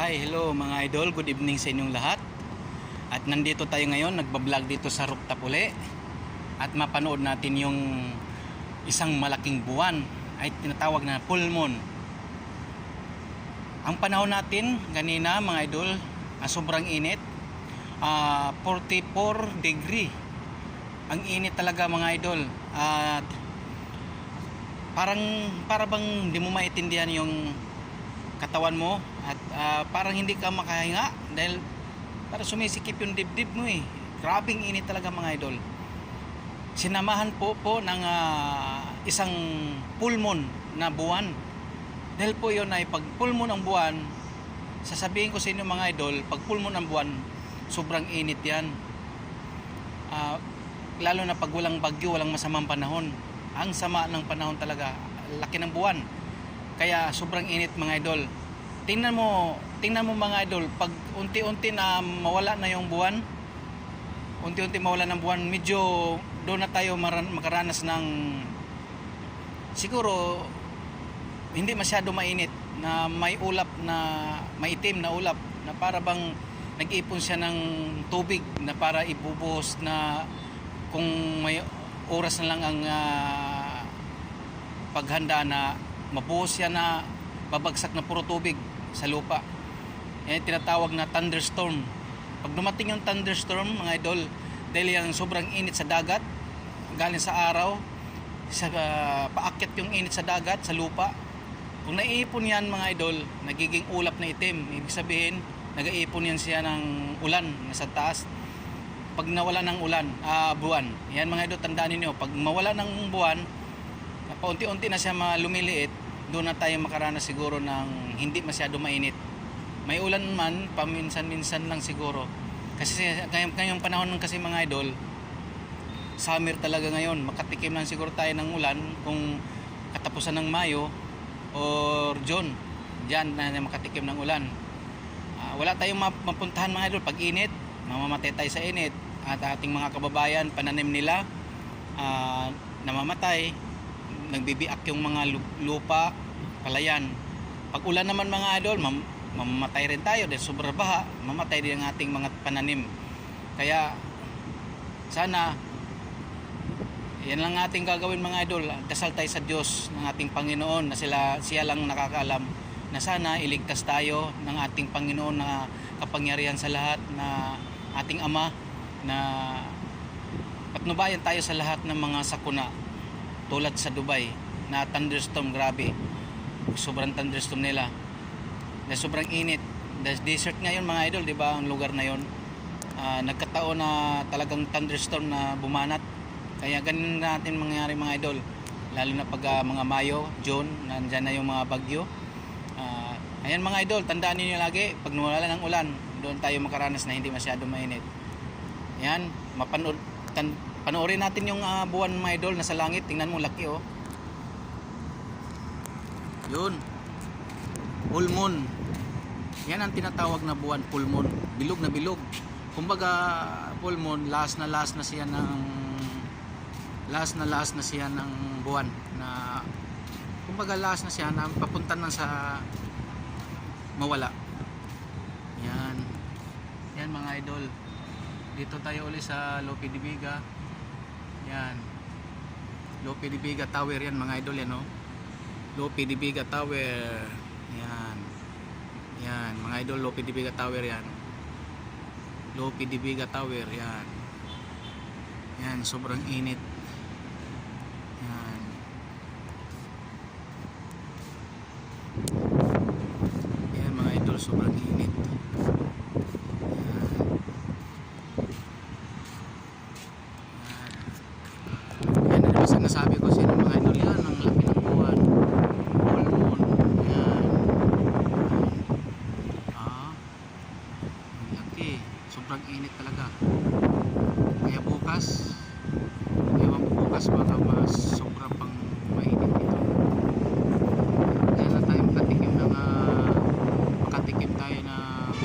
Hi, hello mga idol, good evening sa inyong lahat. At nandito tayo ngayon, nagbablog dito sa rooftop uli. At mapanood natin yung isang malaking buwan ay tinatawag na full moon. Ang panahon natin kanina mga idol, sobrang init, 44 degree. Ang init talaga mga idol. At para bang hindi mo maintindihan yung katawan mo at parang hindi ka makahinga dahil para sumisikip yung dibdib mo eh. Grabing init talaga mga idol. Sinamahan po ng isang full moon na buwan. Dahil po yun ay pag full moon ang buwan, sasabihin ko sa inyo mga idol, pag full moon ang buwan, sobrang init yan. Lalo na pag walang bagyo, walang masamang panahon. Ang sama ng panahon talaga, laki ng buwan. Kaya sobrang init mga idol. Tingnan mo mga idol, pag unti-unti na mawala na yung buwan, unti-unti mawala ng buwan, medyo doon na tayo makaranas ng siguro hindi masyado mainit na may ulap na maitim na ulap na para bang nag-ipon siya ng tubig na para ibubuhos na kung may oras na lang ang paghanda na mabuhos yan na babagsak na puro tubig sa lupa. Yan tinatawag na thunderstorm. Pag dumating yung thunderstorm mga idol, dahil yung sobrang init sa dagat, galing sa araw, paakyat yung init sa dagat, sa lupa. Kung naiipon yan mga idol, nagiging ulap na itim. Ibig sabihin, nag-iipon yan siya ng ulan nasa taas. Pag nawala ng buwan, yan mga idol, tandaan niyo, pag mawala ng buwan, paunti-unti na siya lumiliit, doon na tayo makaranas siguro ng hindi masyado mainit. May ulan man, paminsan-minsan lang siguro. Kasi ngayong panahon kasi mga idol, summer talaga ngayon. Makatikim lang siguro tayo ng ulan kung katapusan ng Mayo or June. Diyan na makatikim ng ulan. Wala tayong mapuntahan mga idol pag init. Mamamatay tayo sa init. At ating mga kababayan, pananim nila, namamatay. Nagbibiak yung mga lupa, palayan. Pag ulan naman mga idol, mamamatay rin tayo dahil sobrang baha, mamatay din ang ating mga pananim. Kaya sana yan lang ating gagawin mga idol. Dasal tayo sa Diyos ng ating Panginoon na siya lang nakakaalam na sana iligtas tayo ng ating Panginoon na kapangyarihan sa lahat, na ating Ama, na patnubayan tayo sa lahat ng mga sakuna. Tulad sa Dubai na thunderstorm, grabe. Sobrang thunderstorm nila. Dahil sobrang init. Dahil desert ngayon mga idol, di ba ang lugar na yon? Nagkataon na talagang thunderstorm na bumanat. Kaya ganun natin mangyari mga idol. Lalo na pag mga Mayo, June, nandyan na yung mga bagyo. Ayan mga idol, tandaan niyo lagi, pag nawala ng ulan, doon tayo makaranas na hindi masyado mainit. Ayan, panoorin natin yung buwan mga idol na sa langit. Tingnan mo, laki oh. Yun, full moon. Yan ang tinatawag na buwan, full moon. Bilog na bilog. Kumbaga full moon, last na siya ng buwan na kumbaga last na siya na papunta na sa mawala. Yan mga idol. Dito tayo ulit sa Lope de Vega. Yan, Lope de Vega Tower yan mga idol, yan oh. Lope de Vega Tower. Yan mga idol, Lope de Vega Tower yan. Lope de Vega Tower yan. Yan, sobrang init. Yan mga idol, sobrang init. Nasabi ko sa inyo mga idol, yan ang laki ng buwan, full moon. Yan. Ang laki, sobrang init talaga. Kaya bukas, ewan ko bukas baka mas sobrang pang mainit dito. Kaya lang tayo makatikim tayo ng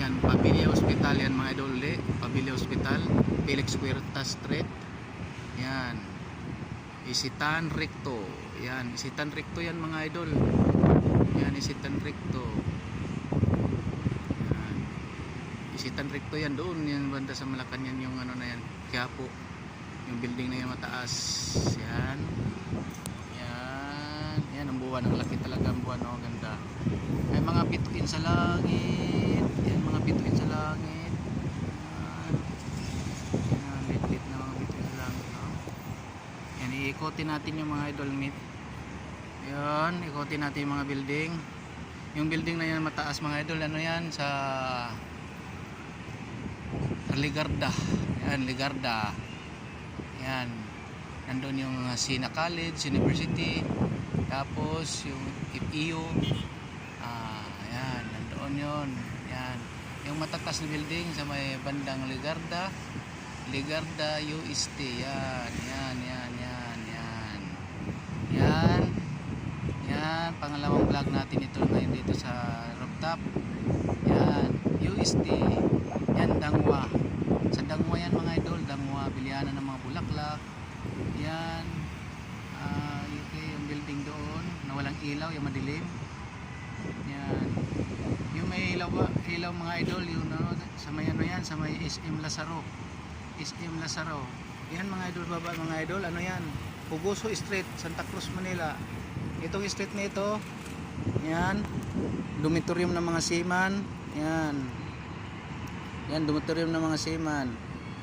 Yan, Pabilia Hospital yan mga idol. Pabilia Hospital, Felix Huerta Street. Yan. Isitan Recto. Yan, Isitan Recto yan mga idol. Yan, Isitan Recto. Yan. Isitan Recto yan doon, yan banda sa Malacanang yung ano na yan, Quiapo. Yung building na yan mataas. Yan. Yan. Yan ang buwan, ang laki talaga ang buwan, oh, ganda. May mga bituin sa langit. Yan, mga bituin sa langit. Yan, lit-lit na mga bituin sa langit, no? Yan, iikotin natin yung mga idol meet. Yan, ikotin natin yung mga building. Yung building na yan mataas mga idol, ano yan, sa Ligarda. Yan, Ligarda. Yan, nandun yung Sina College, University. Tapos yung FEU. Yan, nandoon yun. Yan, yung matatas na building sa may bandang Ligarda. Ligarda UST. Yan, yan, yan, yan, yan. Yan. Yan, pangalawang vlog natin ito ngayon dito sa rooftop. Yan, UST. Yan, Dangwa. Sa Dangwa yan mga idol, Dangwa, bilianan ng mga bulaklak. Yan. Yung building doon na walang ilaw, yung madilim. Yan. Yung may ilaw mga idol, yung sa may ano yan, sa may SM Lazaro. SM Lazaro. Yan mga idol, baba mga idol, ano yan? Puguso Street, Santa Cruz, Manila. Itong street na ito, yan, dormitorium ng mga seaman. Yan. Yan, dormitorium ng mga seaman.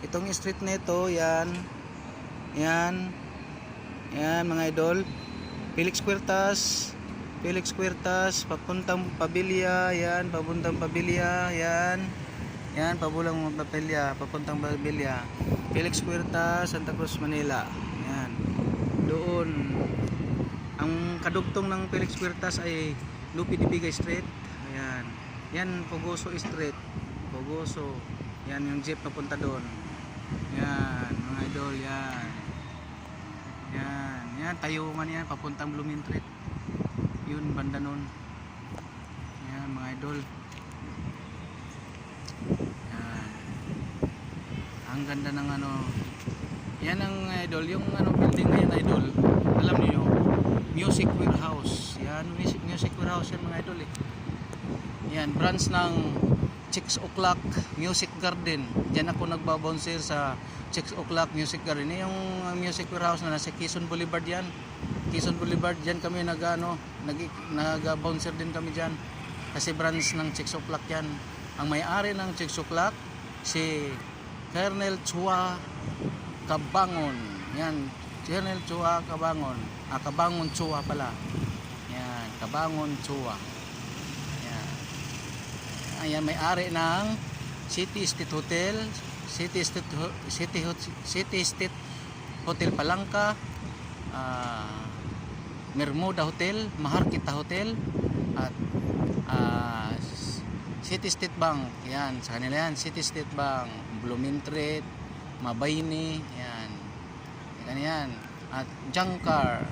Itong street na ito, yan. Yan. Yan mga idol. Felix Huertas. Felix Huertas, papuntang Pabilia. Yan, papuntang Pabilia. Yan. Yan, pabulang Pabilia, papuntang Pabilia. Felix Huertas, Santa Cruz, Manila. Yan. Doon. Ang kadugtong ng Felix Huertas ay Lupi de Bigay Street. Ayan. Yan, Pugoso Street. Pugoso. Yan, yung jeep papunta doon. Yan, mga idol, yan. Yan, yan, Tayungan yan, papuntang Blooming Street. Yun, banda nun. Yan, mga idol. Yan. Ang ganda ng ano. Yan ang idol, yung ano building na yan idol. Alam niyo, Music Warehouse. Yan, Music Warehouse yan mga idol eh. Yan, branch ng Chicks O'Clock Music Garden. Diyan ako nagbabouncer sa Chicks O'Clock Music Garden. Yung Music Warehouse na nasa Quezon Boulevard yan. Quezon Boulevard, diyan kami nag-bouncer din kami diyan. Kasi branch ng Chicks O'Clock yan. Ang may-ari ng Chicks O'Clock, si Colonel Chua Cabangon. Yan, Colonel Chua Cabangon. Cabangon Chua pala. Yan, Cabangon Chua. Yan. Ayan, may-ari ng City State Hotel, City State Hotel Palangka, Mermuda Hotel, Maharkita Hotel, at City State Bank. Yan, sa kanila yan, City State Bank, Blooming Street, Mabayni, yan. Yan. At Jamcar,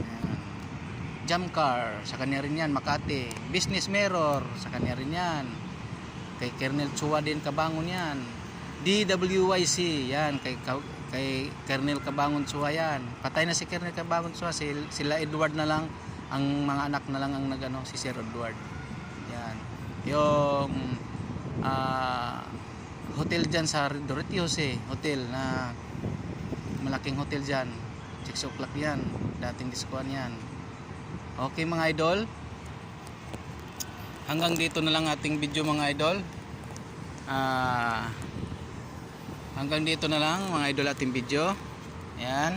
Jamcar, sa kanya rin yan, Makati. Business Mirror, sa kanya rin yan. Kay Colonel Chua din Cabangon yan. DWYC, yan, kay Colonel Cabangon Chua yan. Patay na si Colonel Cabangon Chua, sila Edward na lang, ang mga anak na lang ang nagano, si Sir Edward. Yan. Yung hotel dyan sa Dorothy Jose Hotel, na malaking hotel dyan, 6 o'clock yan, dating diskuan yan. Okay mga idol, hanggang dito na lang ating video mga idol. Hanggang dito na lang mga idol ating video. Ayan.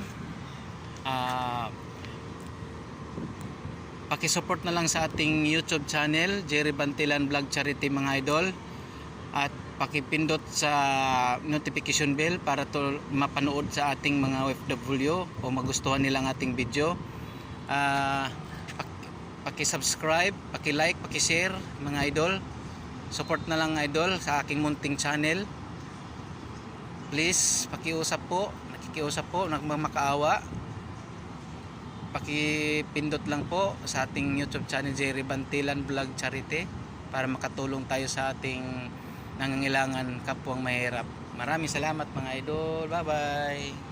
Pakisupport na lang sa ating YouTube channel, Jerry Bantilan Vlog Charity mga idol. At pakipindot sa notification bell para to mapanood sa ating mga OFW o magustuhan nilang ating video. Paki-subscribe, paki-like, paki-share mga idol. Support na lang idol sa aking munting channel. Please, pakiusap po, nakikiusap po, nagmamakaawa. Pakipindot lang po sa ating YouTube channel Jerry Bantilan Vlog Charity para makatulong tayo sa ating nangangailangan, kapwang mahirap. Maraming salamat mga idol. Bye-bye.